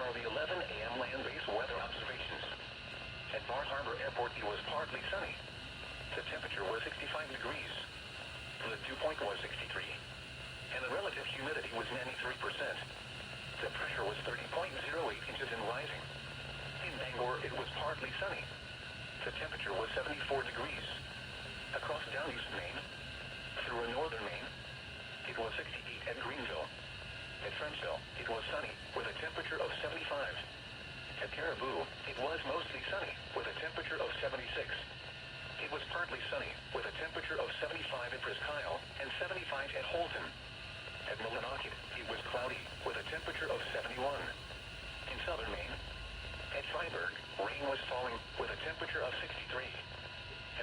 are the 11 a.m. land-based weather observations. At Bar Harbor Airport, it was partly sunny. The temperature was 65 degrees. The dew point was 63. And the relative humidity was 93%. The pressure was 30.08 inches and rising. In Bangor, it was partly sunny. The temperature was 74 degrees. Across Downeast, Maine, through northern Maine, it was 68 at Greenville. At Frenchville, it was sunny, with a temperature of 75. At Caribou, it was mostly sunny, with a temperature of 76. It was partly sunny, with a temperature of 75 at Presqu'Isle and 75 at Holton. At Millinocket, it was cloudy, with a temperature of 71. In southern Maine, at Freiburg, rain was falling, with a temperature of 63.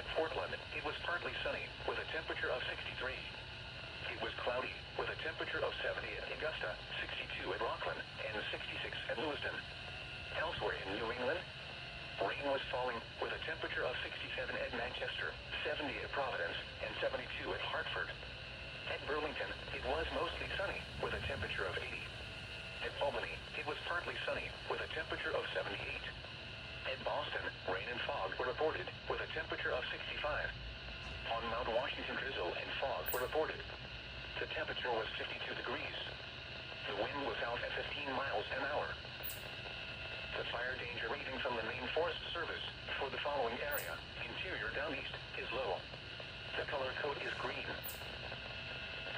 At Portland, it was partly sunny, with a temperature of 63. It was cloudy, with a temperature of 70 at Augusta, 62 at Rockland, and 66 at Lewiston. Elsewhere in New England, rain was falling, with a temperature of 67 at Manchester, 70 at Providence, and 72 at Hartford. At Burlington, it was mostly sunny, with a temperature of 80. At Albany, it was partly sunny, with a temperature of 78. At Boston, rain and fog were reported, with a temperature of 65. On Mount Washington, drizzle and fog were reported. The temperature was 52 degrees. The wind was out at 15 miles an hour. The fire danger rating from the Maine Forest Service for the following area, interior down east, is low. The color code is green.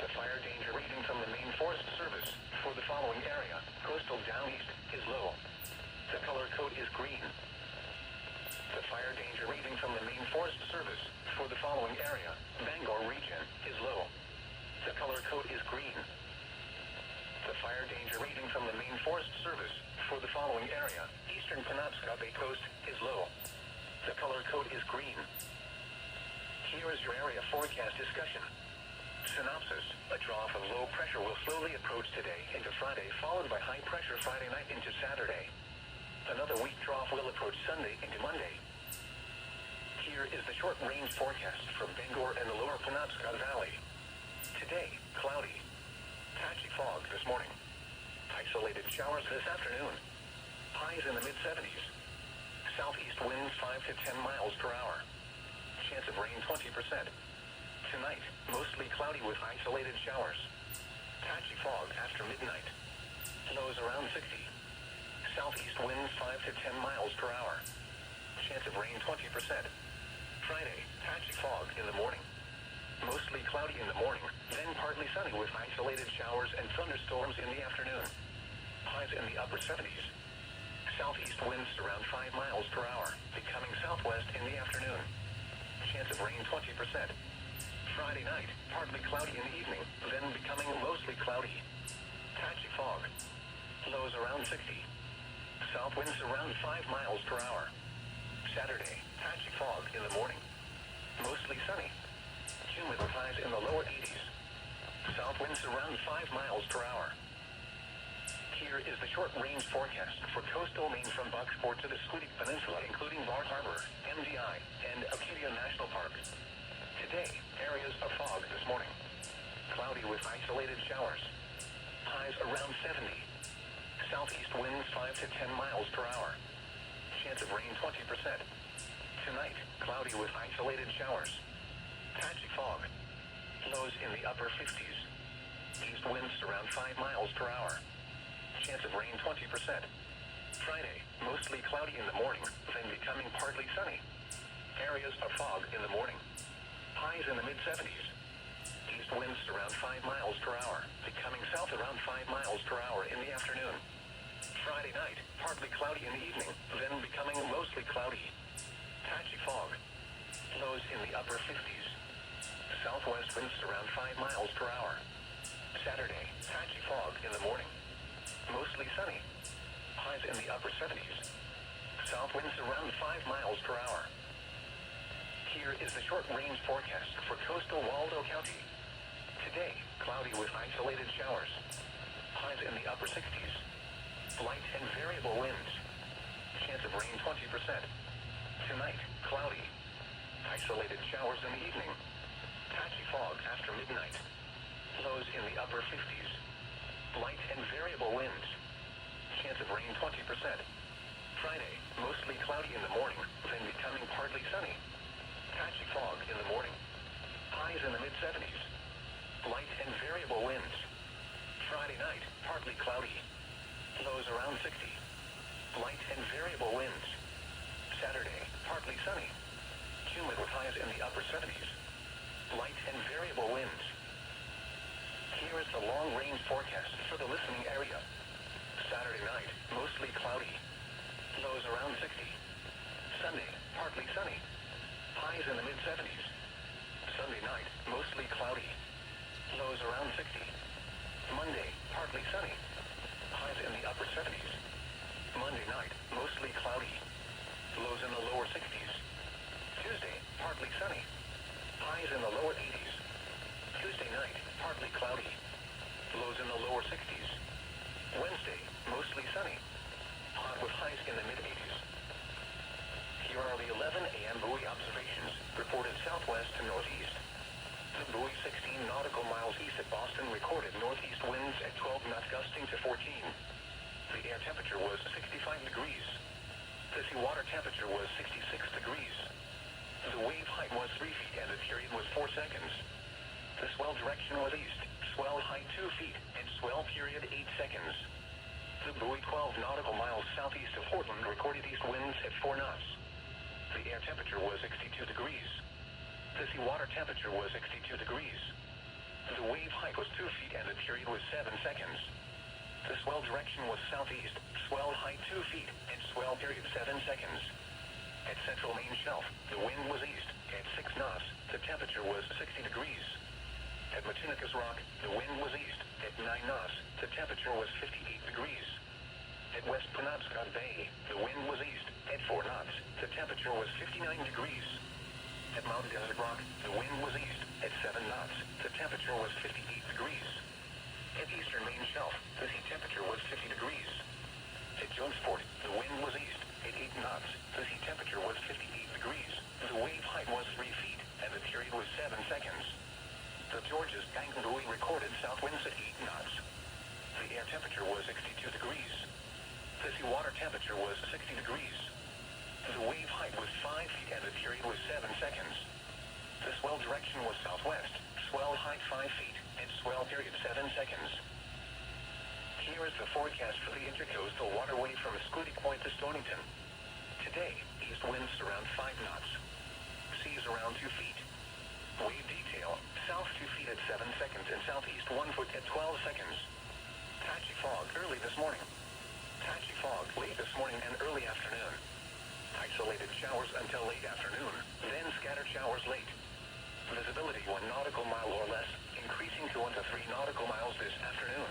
The fire danger rating from the Maine Forest Service for the following area, coastal down east, is low. The color code is green. The fire danger rating from the Maine Forest Service for the following area, Bangor region, is low. The color code is green. The fire danger rating from the Maine Forest Service for the following area, eastern Penobscot Bay coast, is low. The color code is green. Here is your area forecast discussion. Synopsis: a trough of low pressure will slowly approach today into Friday, followed by high pressure Friday night into Saturday. Another weak trough will approach Sunday into Monday. Here is the short-range forecast from Bangor and the lower Penobscot Valley. Today, cloudy. Patchy fog this morning. Isolated showers this afternoon. Highs in the mid-70s. Southeast winds 5 to 10 miles per hour. Chance of rain 20%. Tonight, mostly cloudy with isolated showers. Patchy fog after midnight. Lows around 60. Southeast winds 5 to 10 miles per hour. Chance of rain 20%. Friday, patchy fog in the morning. Mostly cloudy in the morning, then partly sunny with isolated showers and thunderstorms in the afternoon. Highs in the upper 70s. Southeast winds around 5 miles per hour, becoming southwest in the afternoon. Chance of rain 20%. Friday night, partly cloudy in the evening, then becoming mostly cloudy. Patchy fog. Lows around 60. South winds around 5 miles per hour. Saturday, patchy fog in the morning. Mostly sunny. Humid with highs in the lower 80s. South winds around 5 miles per hour. Here is the short-range forecast for coastal Maine from Bucksport to the Schoodic Peninsula, including Bar Harbor, MDI, and Acadia National Park. Today, areas of fog this morning. Cloudy with isolated showers. Highs around 70. Southeast winds 5 to 10 miles per hour. Chance of rain 20%. Tonight, cloudy with isolated showers. Patchy fog. Lows in the upper 50s. East winds around 5 miles per hour. Chance of rain 20%. Friday, mostly cloudy in the morning, then becoming partly sunny. Areas of fog in the morning. Highs in the mid-70s. East winds around 5 miles per hour, becoming south around 5 miles per hour in the afternoon. Friday night, partly cloudy in the evening, then becoming mostly cloudy. Patchy fog. Lows in the upper 50s. Southwest winds around 5 miles per hour. Saturday, patchy fog in the morning. Mostly sunny. Highs in the upper 70s. South winds around 5 miles per hour. Here is the short-range forecast for coastal Waldo County. Today, cloudy with isolated showers. Highs in the upper 60s. Light and variable winds. Chance of rain 20%. Tonight, cloudy. Isolated showers in the evening. Patchy fog after midnight. Lows in the upper 50s. Light and variable winds. Chance of rain rain 20%. Friday, mostly cloudy in the morning, then becoming partly sunny. Patchy fog in the morning. Highs in the mid-70s. Light and variable winds. Friday night, partly cloudy. Lows around 60. Light and variable winds. Saturday, partly sunny. Humid with highs in the upper 70s. Light and variable winds. Here is the long-range forecast for the listening area. Saturday night, mostly cloudy. Lows around 60. Sunday, partly sunny. Highs in the mid-70s. Sunday night, mostly cloudy. Lows around 60. Monday, partly sunny. Highs in the upper 70s. Monday night, mostly cloudy. Lows in the lower 60s. Tuesday, partly sunny. Highs in the lower 80s. Tuesday night, partly cloudy. Lows in the lower 60s. Wednesday, mostly sunny. Hot with highs in the mid-80s. Here are the 11 a.m. buoy observations, reported southwest to northeast. The buoy 16 nautical miles east of Boston recorded northeast winds at 12 knots gusting to 14. The air temperature was 65 degrees. The seawater temperature was 66 degrees. The wave height was 3 feet and the period was 4 seconds. The swell direction was east, swell height 2 feet, and swell period 8 seconds. The buoy 12 nautical miles southeast of Portland recorded east winds at 4 knots. The air temperature was 62 degrees. The seawater temperature was 62 degrees. The wave height was 2 feet and the period was 7 seconds. The swell direction was southeast, swell height 2 feet, and swell period 7 seconds. At central Maine shelf, the wind was east, at 6 knots, the temperature was 60 degrees. At Matinicus Rock, the wind was east, at 9 knots, the temperature was 58 degrees. At West Penobscot Bay, the wind was east, at 4 knots, the temperature was 59 degrees. At Mount Desert Rock, the wind was east, at 7 knots, the temperature was 58 degrees. At eastern Maine shelf, the sea temperature was 50 degrees. At Jonesport, the wind was east, at 8 knots, the sea temperature was 58 degrees. The wave height was 3 feet, and the period was 7 seconds. The George's Bank buoy recorded south winds at 8 knots. The air temperature was 62 degrees. The seawater temperature was 60 degrees. The wave height was 5 feet and the period was 7 seconds. The swell direction was southwest, swell height 5 feet, and swell period 7 seconds. Here is the forecast for the Intracoastal Waterway from Schoodic Point to Stonington. Today, east winds around 5 knots. Seas around 2 feet. Wave detail, south 2 feet at 7 seconds and southeast 1 foot at 12 seconds. Patchy fog early this morning. Patchy fog late this morning and early afternoon. Isolated showers until late afternoon, then scattered showers late. Visibility 1 nautical mile or less, increasing to 1 to 3 nautical miles this afternoon.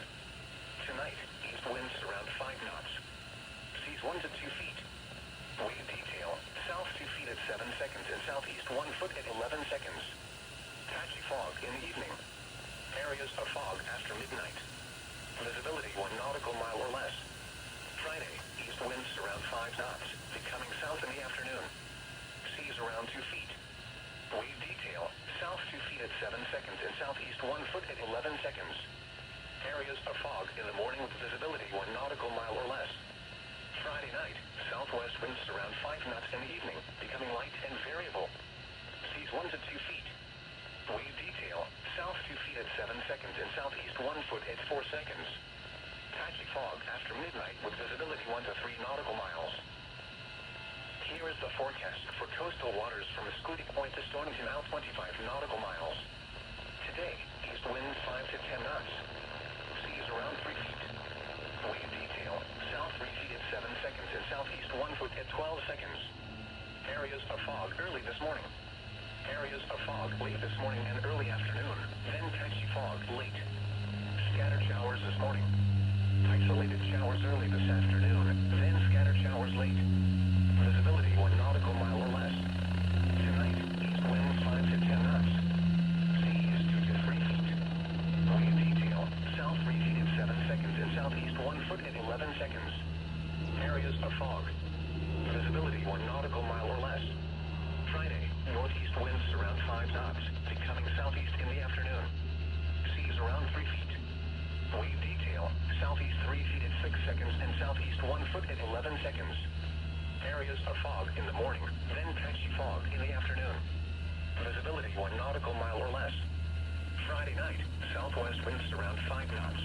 Tonight, east winds around 5 knots. Seas 1 to 2 feet. Wave detail, south 2 feet at 7 seconds and southeast 1 foot at 11 seconds. Patchy fog in the evening. Areas of fog after midnight. Visibility 1 nautical mile or less. Friday, east winds around 5 knots, becoming south in the afternoon. Seas around 2 feet. Wave detail, south 2 feet at 7 seconds and southeast 1 foot at 11 seconds. Areas of fog in the morning with visibility 1 nautical mile or less. Friday night, southwest winds around 5 knots in the evening, becoming light and variable. Seas 1 to 2 feet. Wave detail, south 2 feet at 7 seconds and southeast 1 foot at 4 seconds. Patchy fog after midnight with visibility 1 to 3 nautical miles. Here is the forecast for coastal waters from Schoodic Point to Stonington out 25 nautical miles. Today, east winds 5 to 10 knots. Seas around 3 feet. Wave detail, south 3 feet at 7 seconds and southeast 1 foot at 12 seconds. Areas of fog early this morning. Areas of fog late this morning and early afternoon, then patchy fog late. Scattered showers this morning. Isolated showers early this afternoon, then scattered showers late. Visibility 1 nautical mile or less. Tonight, east winds 5 to 10 knots. Seas 2 to 3 feet. Wave detail, south 3 feet at 7 seconds and southeast 1 foot at 11 seconds. Areas of fog. Visibility 1 nautical mile or less. Friday, northeast winds around 5 knots, becoming southeast in the afternoon. Seas around 3 feet. Wave detail, southeast 3 feet at 6 seconds and southeast 1 foot at 11 seconds. Areas of fog in the morning, then patchy fog in the afternoon. Visibility 1 nautical mile or less. Friday night, southwest winds around 5 knots.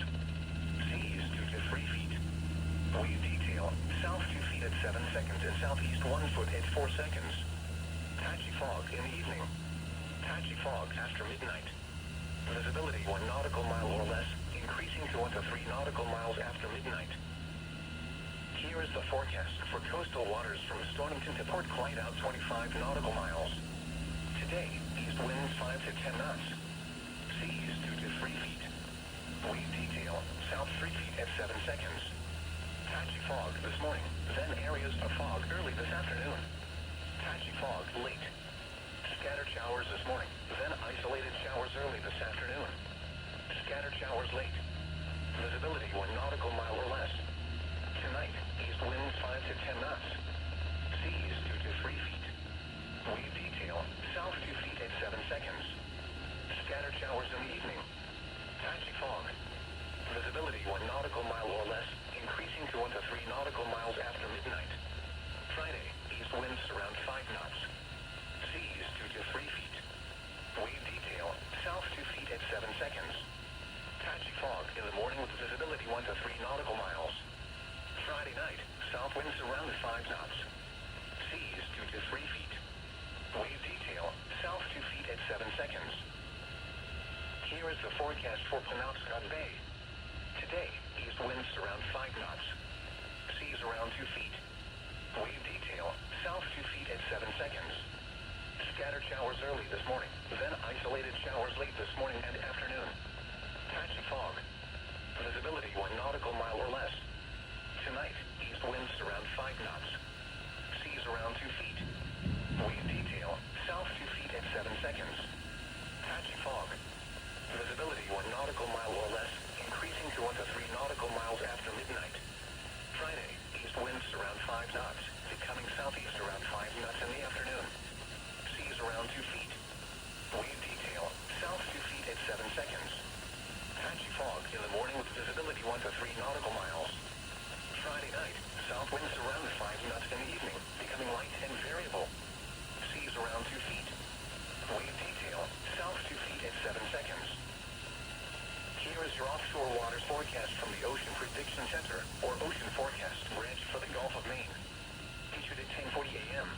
Seas 2 to 3 feet. Wave detail, south 2 feet at 7 seconds and southeast 1 foot at 4 seconds. Patchy fog in the evening. Patchy fog after midnight. Visibility 1 nautical mile or less, increasing to 1 to 3 nautical miles after midnight. Here is the forecast for coastal waters from Stonington to Port Clyde out 25 nautical miles. Today, east winds 5 to 10 knots. Seas 2 to 3 feet. Wave detail, south 3 feet at 7 seconds. Patchy fog this morning, then areas of fog early this afternoon. Patchy fog late. Scattered showers this morning, then isolated showers early this afternoon. Scattered showers late. Visibility 1 nautical mile or less. Tonight, east winds 5 to 10 knots. Seas 2 to 3 feet. Wave detail, south 2 feet at 7 seconds. Scattered showers in the evening. Patchy fog. Visibility 1 nautical mile or less, increasing to 1 to 3 nautical miles after midnight. Friday, east winds around 5 knots. Seas 2 to 3 feet. Wave detail, south 2 feet at 7 seconds. Patchy fog in the morning with visibility 1 to 3 nautical miles. Friday night, south winds around 5 knots. Seas 2 to 3 feet. Wave detail, south 2 feet at 7 seconds. Here is the forecast for Penobscot Bay. Today, east winds around 5 knots. Seas around 2 feet. Wave detail, south 2 feet at 7 seconds. Scattered showers early this morning, then isolated showers late this morning and afternoon. Patchy fog. Visibility 1 nautical mile or less. Tonight, east winds around 5 knots. Seas around 2 feet. Wave detail, south 2 feet at 7 seconds. Patchy fog. Visibility 1 nautical mile or less, increasing to 1 to 3 nautical miles after midnight. Friday, east winds around 5 knots, becoming southeast around 5 knots in the afternoon. Seas around 2 feet. Wave detail, south 2 feet at 7 seconds. Patchy fog in the morning with visibility 1 to 3 nautical miles. Friday night, south winds around 5 knots in the evening, becoming light and variable. Seas around 2 feet. Wave detail, south 2 feet at 7 seconds. Here is your offshore waters forecast from the Ocean Prediction Center, or Ocean Forecast Branch for the Gulf of Maine. Issued at 10:40 a.m.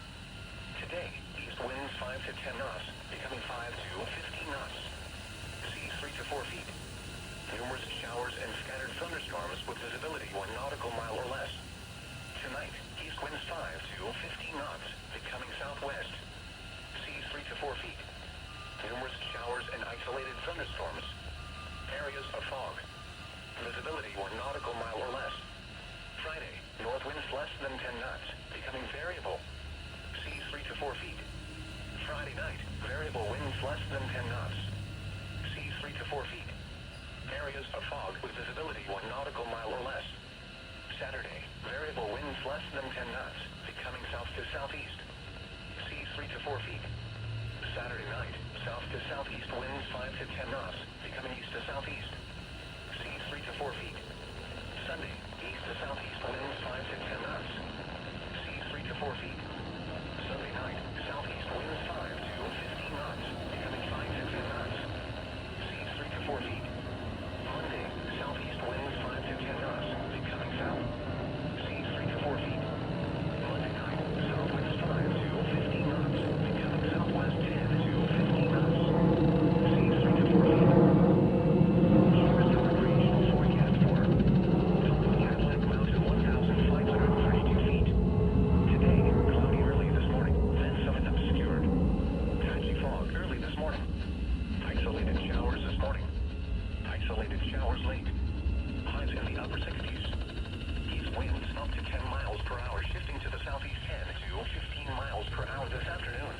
Today, east winds 5 to 10 knots, becoming 5 to 15 knots. Seas 3 to 4 feet. Numerous showers and scattered thunderstorms with visibility 1 nautical mile or less. Tonight, east winds 5 to 15 knots, becoming southwest. Seas 3 to 4 feet. Numerous showers and isolated thunderstorms. Areas of fog. Visibility 1 nautical mile or less. Friday, north winds less than 10 knots, becoming variable. Seas 3 to 4 feet. Friday night, variable winds less than 10 knots. Seas 3 to 4 feet. Areas of fog with visibility 1 nautical mile or less. Saturday, variable winds less than 10 knots, becoming south to southeast. Seas 3 to 4 feet. Saturday night, south to southeast winds 5 to 10 knots, becoming east to southeast. Seas 3 to 4 feet. Sunday, east to southeast winds 5 to 10 knots. Seas 3 to 4 feet. Sunday night, southeast winds 5 to 15 knots, becoming 5 to 10 knots. Seas 3 to 4 feet. Monday, southeast winds 5 to 10 knots, becoming south. Seas 3 to 4 feet. Monday night, south winds 5 to 15 knots, becoming southwest 10 to 15 knots. Seas 3 to 4 feet. Here is the recreational forecast for top of Cadillac Mountain 1,532 feet. Today, cloudy early this morning, then summit obscured. Patchy fog early this morning. Isolated showers this morning. Isolated showers late. Highs in the upper 60s. East winds up to 10 miles per hour, shifting to the southeast 10 to 15 miles per hour this afternoon.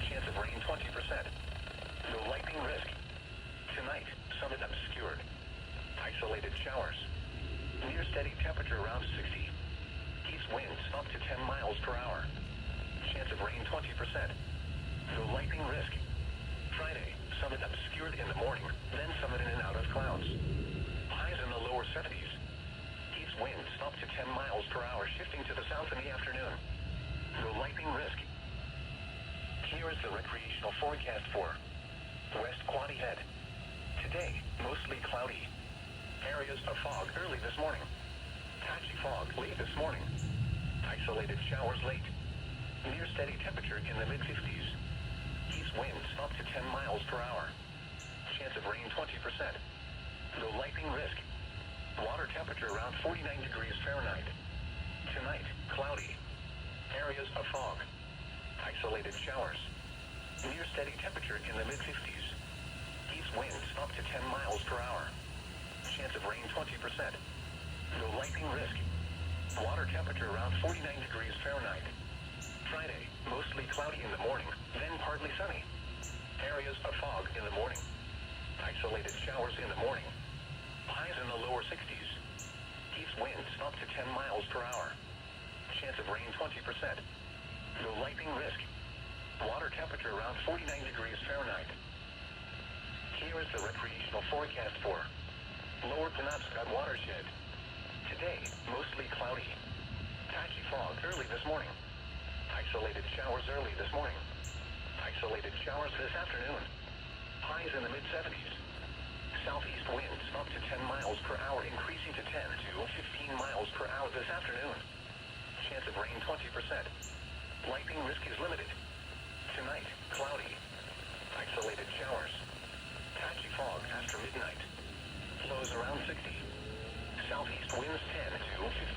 Chance of rain 20%. No lightning risk. Tonight, summit obscured. Isolated showers. Near steady temperature around 60. East winds up to 10 miles per hour. Chance of rain 20%. No lightning risk. Friday, summit obscured in the morning, then summit in and out of clouds. High 70s. East winds up to 10 miles per hour, shifting to the south in the afternoon. No lightning risk. Here is the recreational forecast for West Quoddy Head. Today, mostly cloudy. Areas of fog early this morning. Patchy fog late this morning. Isolated showers late. Near steady temperature in the mid-50s. East winds up to 10 miles per hour. Chance of rain 20%. No lightning risk. Water temperature around 49 degrees Fahrenheit. Tonight, cloudy. Areas of fog. Isolated showers. Near steady temperature in the mid-50s. East winds up to 10 miles per hour. Chance of rain 20%. No lightning risk. Water temperature around 49 degrees Fahrenheit. Friday, mostly cloudy in the morning, then partly sunny. Areas of fog in the morning. Isolated showers in the morning. Highs in the lower 60s. East winds up to 10 miles per hour. Chance of rain 20%. No lightning risk. Water temperature around 49 degrees Fahrenheit. Here is the recreational forecast for Lower Penobscot Watershed. Today, mostly cloudy. Patchy fog early this morning. Isolated showers early this morning. Isolated showers this afternoon. Highs in the mid-70s. Southeast winds up to 10 miles per hour, increasing to 10 to 15 miles per hour this afternoon. Chance of rain 20%. Lightning risk is limited. Tonight, cloudy. Isolated showers. Patchy fog after midnight. Lows around 60. Southeast winds 10 to 15